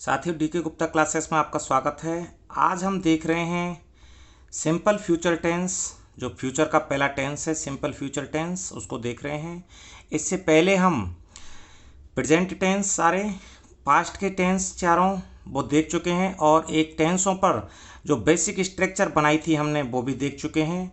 साथियों, DK Gupta classes में आपका स्वागत है। आज हम देख रहे हैं सिंपल फ्यूचर टेंस। जो फ्यूचर का पहला टेंस है सिंपल फ्यूचर टेंस, उसको देख रहे हैं। इससे पहले हम प्रेजेंट टेंस सारे, पास्ट के टेंस चारों वो देख चुके हैं और एक टेंसों पर जो बेसिक स्ट्रक्चर बनाई थी हमने वो भी देख चुके हैं।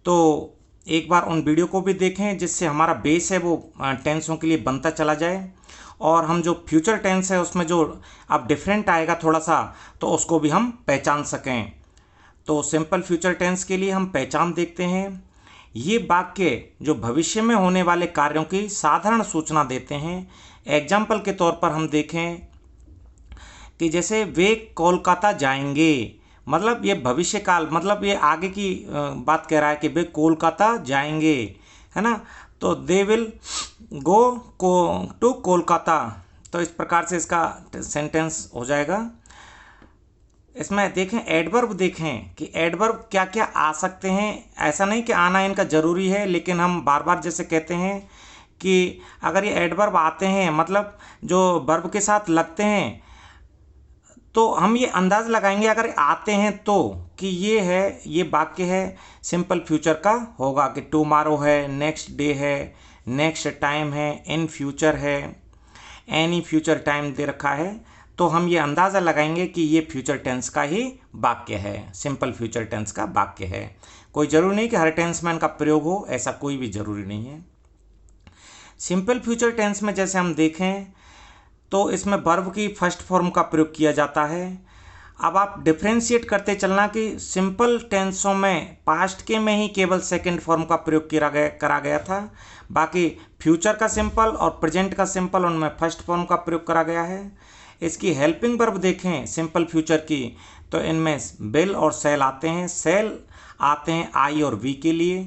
तो एक बार उन वीडियो को भी देखें जिससे हमारा बेस है वो टेंसों के लिए बनता चला जाए। और हम जो फ्यूचर टेंस है उसमें जो अब डिफरेंट आएगा थोड़ा सा, तो उसको भी हम पहचान सकें। तो सिंपल फ्यूचर टेंस के लिए हम पहचान देखते हैं। ये वाक्य जो भविष्य में होने वाले कार्यों की साधारण सूचना देते हैं। एग्जाम्पल के तौर पर हम देखें कि जैसे वे कोलकाता जाएंगे, मतलब ये भविष्य काल, मतलब ये आगे की बात कह रहा है कि वे कोलकाता जाएंगे, है ना। तो they will go to Kolkata. तो इस प्रकार से इसका सेंटेंस हो जाएगा। इसमें देखें एडवर्ब, देखें कि एडवर्ब क्या क्या आ सकते हैं। ऐसा नहीं कि आना इनका ज़रूरी है, लेकिन हम बार बार जैसे कहते हैं कि अगर ये एडवर्ब आते हैं, मतलब जो वर्ब के साथ लगते हैं, तो हम ये अंदाज़ लगाएंगे अगर आते हैं तो कि ये वाक्य है सिंपल फ्यूचर का होगा कि टुमारो है, नेक्स्ट डे है, नेक्स्ट टाइम है, इन फ्यूचर है, एनी फ्यूचर टाइम दे रखा है। तो हम ये अंदाज़ा लगाएंगे कि ये फ्यूचर टेंस का ही वाक्य है, सिंपल फ्यूचर टेंस का वाक्य है। कोई ज़रूरी नहीं कि हर टेंस में इनका प्रयोग हो, ऐसा कोई भी ज़रूरी नहीं है। सिंपल फ्यूचर टेंस में जैसे हम देखें तो इसमें वर्ब की फर्स्ट फॉर्म का प्रयोग किया जाता है। अब आप डिफ्रेंशिएट करते चलना कि सिंपल टेंसों में पास्ट के में ही केवल सेकंड फॉर्म का प्रयोग करा गया था। बाकी फ्यूचर का सिंपल और प्रेजेंट का सिंपल, उनमें फर्स्ट फॉर्म का प्रयोग करा गया है। इसकी हेल्पिंग वर्ब देखें सिंपल फ्यूचर की, तो इनमें विल और सेल आते हैं। सेल आते हैं आई और वी के लिए,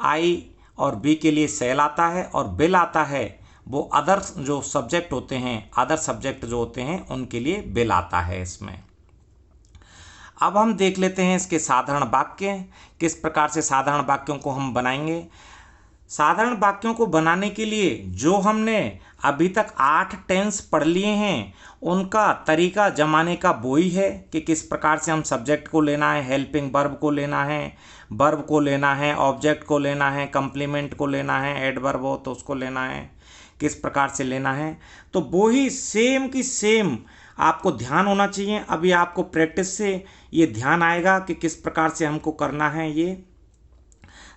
आई और बी के लिए सेल आता है, और विल आता है वो अदर जो सब्जेक्ट होते हैं, अदर सब्जेक्ट जो होते हैं उनके लिए विल आता है इसमें। अब हम देख लेते हैं इसके साधारण वाक्य, किस प्रकार से साधारण वाक्यों को हम बनाएंगे। साधारण वाक्यों को बनाने के लिए जो हमने अभी तक 8 टेंस पढ़ लिए हैं, उनका तरीका जमाने का वो ही है कि किस प्रकार से हम सब्जेक्ट को लेना है, हेल्पिंग वर्ब को लेना है, वर्ब को लेना है, ऑब्जेक्ट को लेना है, कंप्लीमेंट को लेना है, एडवर्ब हो तो उसको लेना है, किस प्रकार से लेना है। तो वो ही सेम की सेम आपको ध्यान होना चाहिए। अभी आपको प्रैक्टिस से ये ध्यान आएगा कि किस प्रकार से हमको करना है। ये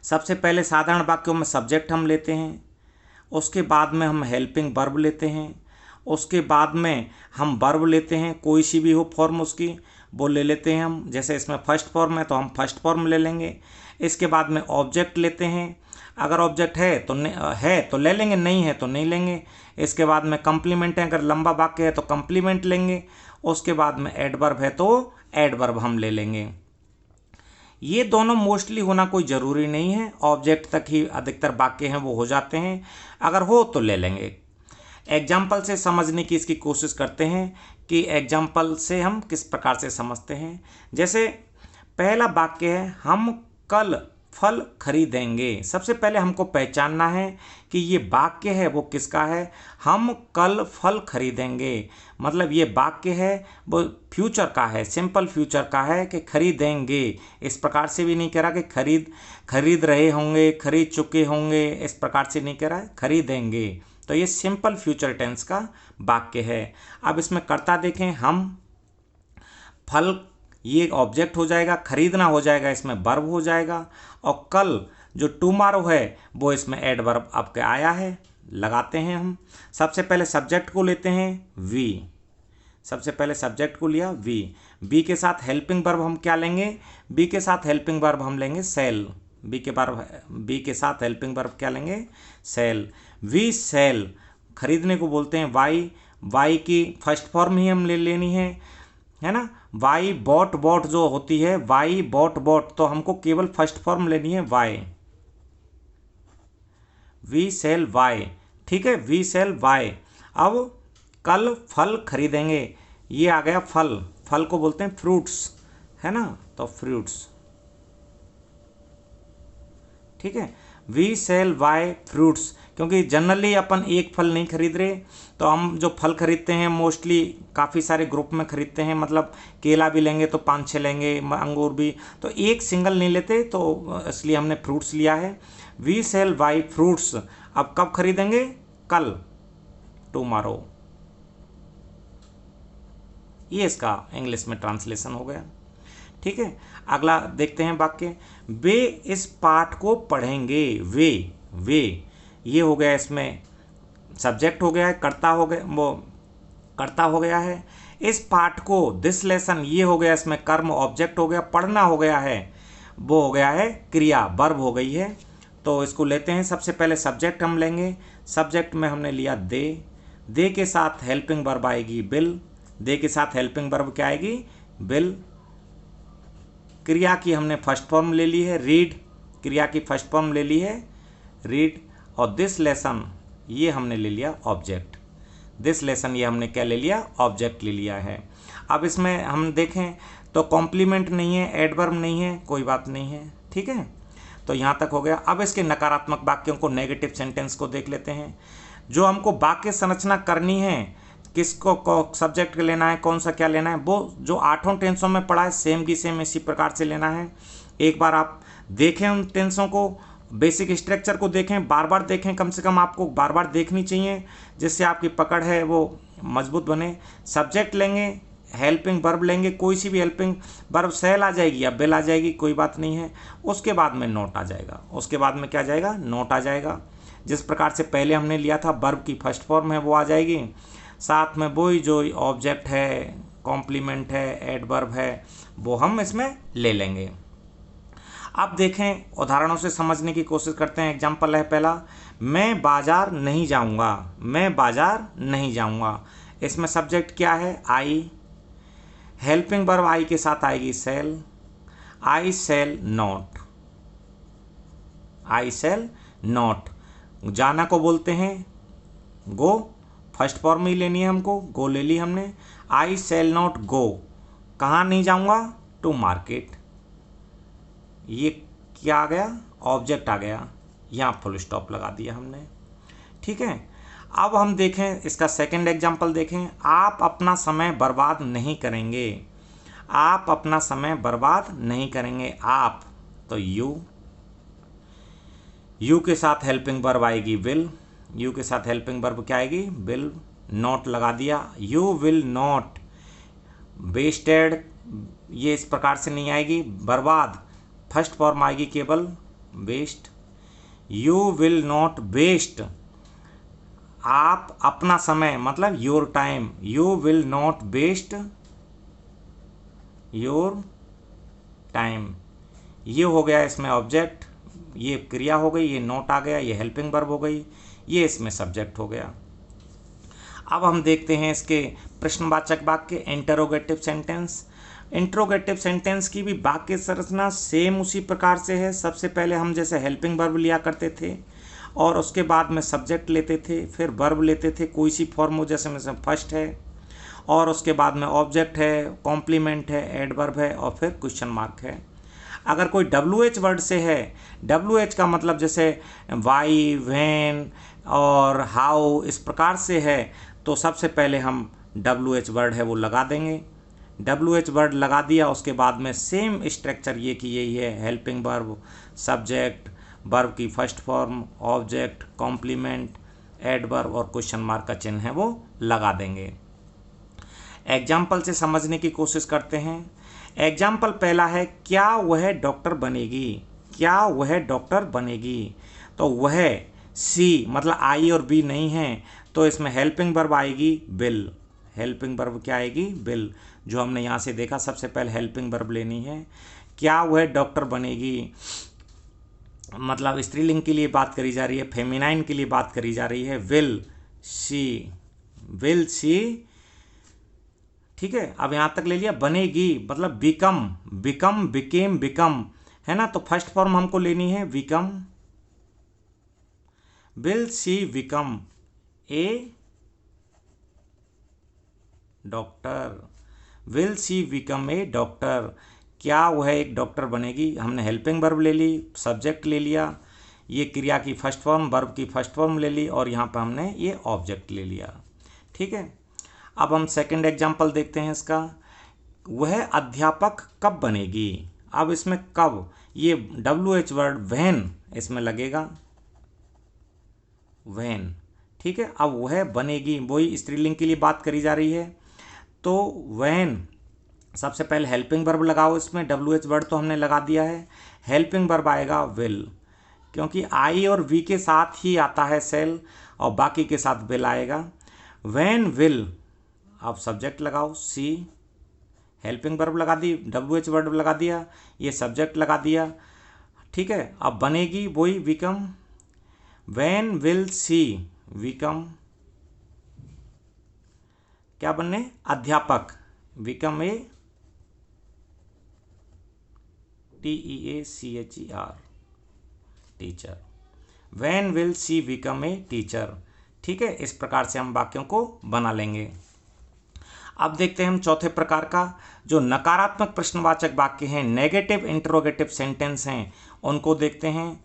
सबसे पहले साधारण वाक्यों में सब्जेक्ट हम लेते हैं, उसके बाद में हम हेल्पिंग वर्ब लेते हैं, उसके बाद में हम वर्ब लेते हैं, कोई सी भी हो फॉर्म उसकी वो ले लेते हैं हम। जैसे इसमें फर्स्ट फॉर्म है तो हम फर्स्ट फॉर्म ले लेंगे। इसके बाद में ऑब्जेक्ट लेते हैं, अगर ऑब्जेक्ट है तो ले लेंगे, नहीं है तो नहीं लेंगे। इसके बाद में कंप्लीमेंट है, अगर लंबा वाक्य है तो कंप्लीमेंट लेंगे। उसके बाद में एडवर्ब है तो एडवर्ब हम ले लेंगे। ये दोनों मोस्टली होना कोई ज़रूरी नहीं है, ऑब्जेक्ट तक ही अधिकतर वाक्य हैं वो हो जाते हैं, अगर हो तो ले लेंगे। एग्जाम्पल से समझने की इसकी कोशिश करते हैं कि एग्जाम्पल से हम किस प्रकार से समझते हैं। जैसे पहला वाक्य है हम कल फल खरीदेंगे। सबसे पहले हमको पहचानना है कि ये वाक्य है वो किसका है। हम कल फल खरीदेंगे, मतलब ये वाक्य है वो फ्यूचर का है, सिंपल फ्यूचर का है कि खरीदेंगे। इस प्रकार से भी नहीं कह रहा कि खरीद रहे होंगे, खरीद चुके होंगे, इस प्रकार से नहीं कह रहा है, खरीदेंगे। तो ये सिंपल फ्यूचर टेंस का वाक्य है। अब इसमें कर्ता देखें, हम फल ये ऑब्जेक्ट हो जाएगा, खरीदना हो जाएगा इसमें वर्ब हो जाएगा, और कल जो टुमारो है वो इसमें एडवर्ब आपके आया है, लगाते हैं हम। सबसे पहले सब्जेक्ट को लेते हैं वी, सबसे पहले सब्जेक्ट को लिया वी, बी के साथ हेल्पिंग वर्ब हम क्या लेंगे, बी के साथ हेल्पिंग वर्ब हम लेंगे सेल, बी के साथ हेल्पिंग वर्ब क्या लेंगे, सेल। वी सेल, खरीदने को बोलते हैं वाई, वाई की फर्स्ट फॉर्म ही हम ले लेनी है ना। वाई बॉट जो होती है, वाई बॉट, तो हमको केवल फर्स्ट फॉर्म लेनी है वाई, वी सेल वाई, ठीक है, वी सेल वाई। अब कल फल खरीदेंगे, ये आ गया फल, फल को बोलते हैं फ्रूट्स, है ना, तो फ्रूट्स, ठीक है। वी सेल वाई फ्रूट्स, क्योंकि जनरली अपन एक फल नहीं खरीद रहे, तो हम जो फल खरीदते हैं मोस्टली काफ़ी सारे ग्रुप में खरीदते हैं, मतलब केला भी लेंगे तो 5-6 लेंगे, अंगूर भी, तो एक सिंगल नहीं लेते, तो इसलिए हमने फ्रूट्स लिया है। वी सेल बाई फ्रूट्स, अब कब खरीदेंगे? कल, टुमारो। ये इसका इंग्लिश में ट्रांसलेशन हो गया। ठीक है, अगला देखते हैं वाक्य। वे इस पाठ को पढ़ेंगे। वे ये हो गया, इसमें सब्जेक्ट हो गया है, कर्ता हो गया, वो कर्ता हो गया है। इस पाठ को, दिस लेसन, ये हो गया इसमें कर्म, ऑब्जेक्ट हो गया, पढ़ना हो गया है, वो हो गया है क्रिया, वर्ब हो गई है। तो इसको लेते हैं, सबसे पहले सब्जेक्ट हम लेंगे। सब्जेक्ट में हमने लिया दे के साथ हेल्पिंग वर्ब आएगी विल, दे के साथ हेल्पिंग वर्ब क्या आएगी? विल। क्रिया की हमने फर्स्ट फॉर्म ले ली है रीड, क्रिया की फर्स्ट फॉर्म ले ली है रीड। और दिस लेसन ये हमने ले लिया ऑब्जेक्ट, दिस लेसन ये हमने क्या ले लिया? ऑब्जेक्ट ले लिया है। अब इसमें हम देखें तो कॉम्प्लीमेंट नहीं है, एडवर्ब नहीं है, कोई बात नहीं है। ठीक है, तो यहाँ तक हो गया। अब इसके नकारात्मक वाक्यों को, नेगेटिव सेंटेंस को देख लेते हैं। जो हमको वाक्य संरचना करनी है, किसको सब्जेक्ट लेना है, कौन सा क्या लेना है, वो जो 8 टेंसों में पढ़ा है सेम की सेम इसी प्रकार से लेना है। एक बार आप देखें उन टेंसों को, बेसिक स्ट्रक्चर को देखें, बार बार देखें, कम से कम आपको बार बार देखनी चाहिए, जिससे आपकी पकड़ है वो मजबूत बने। सब्जेक्ट लेंगे, हेल्पिंग वर्ब लेंगे, कोई सी भी हेल्पिंग वर्ब सेल आ जाएगी या बिल आ जाएगी, कोई बात नहीं है। उसके बाद में नोट आ जाएगा, उसके बाद में क्या जाएगा? नोट आ जाएगा। जिस प्रकार से पहले हमने लिया था, वर्ब की फर्स्ट फॉर्म है वो आ जाएगी, साथ में वही जो ऑब्जेक्ट है, कॉम्प्लीमेंट है, एडवर्ब है, वो हम इसमें ले लेंगे। अब देखें, उदाहरणों से समझने की कोशिश करते हैं। एग्जाम्पल है पहला, मैं बाजार नहीं जाऊंगा। मैं बाजार नहीं जाऊंगा, इसमें सब्जेक्ट क्या है? आई। हेल्पिंग वर्ब आई के साथ आएगी shall, I shall not, I shall not. जाना को बोलते हैं गो, फर्स्ट फॉर्म ही लेनी है हमको, गो ले ली हमने। आई सेल नॉट गो, कहाँ नहीं जाऊंगा? To market. ये क्या आ गया? ऑब्जेक्ट आ गया, यहाँ फुल स्टॉप लगा दिया हमने। ठीक है, अब हम देखें इसका सेकंड एग्जाम्पल देखें। आप अपना समय बर्बाद नहीं करेंगे। आप अपना समय बर्बाद नहीं करेंगे, आप, तो यू के साथ हेल्पिंग वर्ब आएगी विल, यू के साथ हेल्पिंग वर्ब क्या आएगी? विल। नॉट लगा दिया, यू विल नॉट वेस्टेड, ये इस प्रकार से नहीं आएगी, बर्बाद फर्स्ट फॉर्म आएगी केवल waste. You will not waste, आप अपना समय, मतलब your time, you will not waste your time. ये हो गया इसमें ऑब्जेक्ट, ये क्रिया हो गई, ये नोट आ गया, ये हेल्पिंग वर्ब हो गई, ये इसमें सब्जेक्ट हो गया। अब हम देखते हैं इसके प्रश्नवाचक वाक्य, इंटरोगेटिव सेंटेंस। इंटरोगेटिव सेंटेंस की भी वाक्य संरचना सेम उसी प्रकार से है। सबसे पहले हम जैसे हेल्पिंग वर्ब लिया करते थे और उसके बाद में सब्जेक्ट लेते थे, फिर वर्ब लेते थे, कोई सी फॉर्म हो, जैसे में फर्स्ट है, और उसके बाद में ऑब्जेक्ट है, कॉम्प्लीमेंट है, एडवर्ब है, और फिर क्वेश्चन मार्क है। अगर कोई WH वर्ड से है, WH का मतलब जैसे वाई, व्हेन और हाउ, इस प्रकार से है, तो सबसे पहले हम WH वर्ड है वो लगा देंगे। WH वर्ड लगा दिया, उसके बाद में सेम स्ट्रक्चर ये की यही है, हेल्पिंग वर्ब, सब्जेक्ट, वर्ब की first form, object, complement, adverb और क्वेश्चन मार्क का चिन्ह है वो लगा देंगे। एग्जाम्पल से समझने की कोशिश करते हैं। एग्जाम्पल पहला है, क्या वह डॉक्टर बनेगी? क्या वह डॉक्टर बनेगी? तो वह सी, मतलब आई और बी नहीं है, तो इसमें हेल्पिंग वर्ब आएगी विल। हेल्पिंग वर्ब क्या आएगी? विल। जो हमने यहाँ से देखा, सबसे पहले हेल्पिंग वर्ब लेनी है। क्या वह डॉक्टर बनेगी, मतलब स्त्रीलिंग के लिए बात करी जा रही है, फेमिनाइन के लिए बात करी जा रही है। Will see, will see. ठीक है, अब यहाँ तक ले लिया। बनेगी मतलब बिकम, बिकम, बिकेम, बिकम, है ना, तो फर्स्ट फॉर्म हमको लेनी है become. Will see become a doctor, will see become a doctor. क्या वह एक डॉक्टर बनेगी? हमने हेल्पिंग वर्ब ले ली, सब्जेक्ट ले लिया, ये क्रिया की फर्स्ट फॉर्म, वर्ब की फर्स्ट फॉर्म ले ली और यहाँ पर हमने ये ऑब्जेक्ट ले लिया। ठीक है, अब हम सेकंड एग्जांपल देखते हैं इसका। वह अध्यापक कब बनेगी। अब इसमें कब, ये WH वर्ड व्हेन इसमें लगेगा, व्हेन। ठीक है, अब वह बनेगी, वही स्त्रीलिंग के लिए बात करी जा रही है। तो व्हेन, सबसे पहले हेल्पिंग वर्ब लगाओ इसमें, WH वर्ड तो हमने लगा दिया है। हेल्पिंग वर्ब आएगा विल, क्योंकि आई और वी के साथ ही आता है सेल और बाकी के साथ विल आएगा। व्हेन विल, अब सब्जेक्ट लगाओ सी, हेल्पिंग वर्ब लगा दी, WH वर्ड लगा दिया, ये सब्जेक्ट लगा दिया। ठीक है, अब बनेगी वही become. When will see become, क्या बनने, अध्यापक, become a TEACHER, teacher. When will see become a teacher. ठीक है, इस प्रकार से हम वाक्यों को बना लेंगे। अब देखते हैं हम चौथे प्रकार का, जो नकारात्मक प्रश्नवाचक वाक्य हैं, नेगेटिव इंटरोगेटिव सेंटेंस हैं, उनको देखते हैं।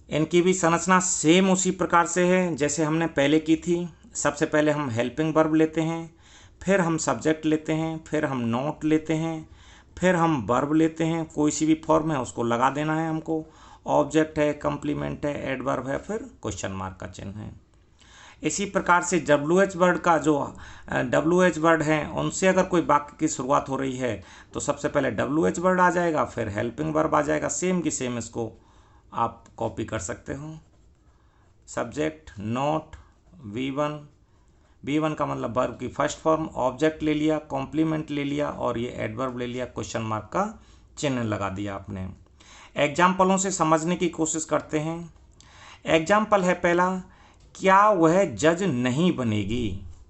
इनकी भी संरचना सेम उसी प्रकार से है जैसे हमने पहले की थी। सबसे पहले हम हेल्पिंग वर्ब लेते हैं, फिर हम सब्जेक्ट लेते हैं, फिर हम नोट लेते हैं, फिर हम वर्ब लेते हैं, कोई सी भी फॉर्म है उसको लगा देना है हमको। ऑब्जेक्ट है, कंप्लीमेंट है, एडवर्ब है, फिर क्वेश्चन मार्क का चिन्ह है। इसी प्रकार से WH वर्ड का, जो WH वर्ड हैं उनसे अगर कोई वाक्य की शुरुआत हो रही है तो सबसे पहले WH वर्ड आ जाएगा, फिर हेल्पिंग वर्ब आ जाएगा। सेम की सेम इसको आप कॉपी कर सकते हो। सब्जेक्ट, नोट, V1 का मतलब वर्ब की फर्स्ट फॉर्म, ऑब्जेक्ट ले लिया, कॉम्प्लीमेंट ले लिया और ये एडवर्ब ले लिया, क्वेश्चन मार्क का चिन्ह लगा दिया आपने। एग्जाम्पलों से समझने की कोशिश करते हैं। एग्जाम्पल है पहला, क्या वह जज नहीं बनेगी।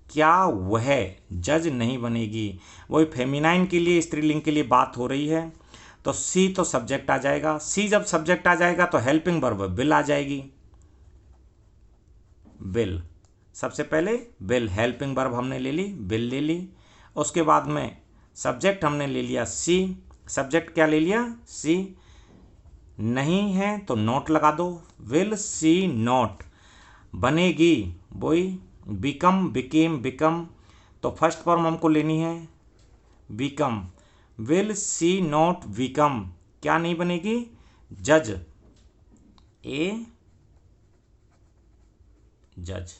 क्या वह जज नहीं बनेगी, वही फेमिनाइन के लिए, स्त्रीलिंग के लिए बात हो रही है। तो सी तो सब्जेक्ट आ जाएगा, सी जब सब्जेक्ट आ जाएगा तो हेल्पिंग वर्ब विल आ जाएगी, विल। सबसे पहले विल, हेल्पिंग वर्ब हमने ले ली, विल ले ली। उसके बाद में सब्जेक्ट हमने ले लिया सी, सब्जेक्ट क्या ले लिया, सी। नहीं है तो नोट लगा दो, विल सी नोट। बनेगी वही बिकम, बिकेम, बिकम, तो फर्स्ट फॉर्म हमको लेनी है become. Will C not become, क्या नहीं बनेगी, जज, ए जज।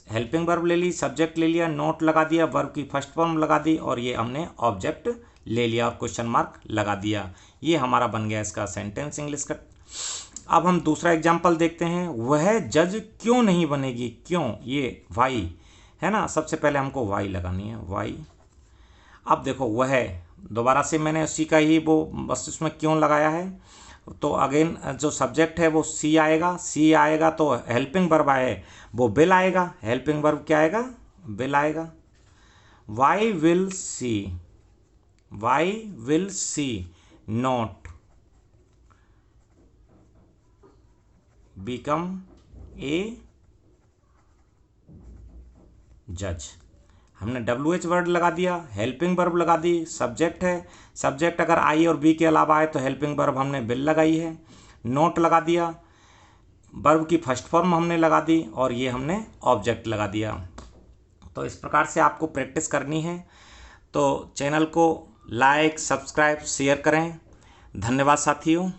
हेल्पिंग वर्ब ले ली, सब्जेक्ट ले लिया, नोट लगा दिया, वर्ब की फर्स्ट फॉर्म लगा दी और ये हमने ऑब्जेक्ट ले लिया और क्वेश्चन मार्क लगा दिया। ये हमारा बन गया इसका सेंटेंस इंग्लिश का। अब हम दूसरा एग्जाम्पल देखते हैं। वह जज क्यों नहीं बनेगी, क्यों, ये वाई है ना, सबसे पहले हमको वाई लगानी है, वाई। अब देखो वह, दोबारा से मैंने उसी का ही वो बस उसमें क्यों लगाया है। तो अगेन जो सब्जेक्ट है वो सी आएगा, सी आएगा तो हेल्पिंग वर्ब आए वो विल आएगा, हेल्पिंग वर्ब क्या आएगा, विल आएगा। Why will C, why will C not become a जज। हमने WH वर्ड लगा दिया, हेल्पिंग वर्ब लगा दी, सब्जेक्ट है, सब्जेक्ट अगर आई और बी के अलावा आए तो हेल्पिंग वर्ब हमने विल लगाई है, नोट लगा दिया, वर्ब की फर्स्ट फॉर्म हमने लगा दी और ये हमने ऑब्जेक्ट लगा दिया। तो इस प्रकार से आपको प्रैक्टिस करनी है। तो चैनल को लाइक, सब्सक्राइब, शेयर करें। धन्यवाद साथियों।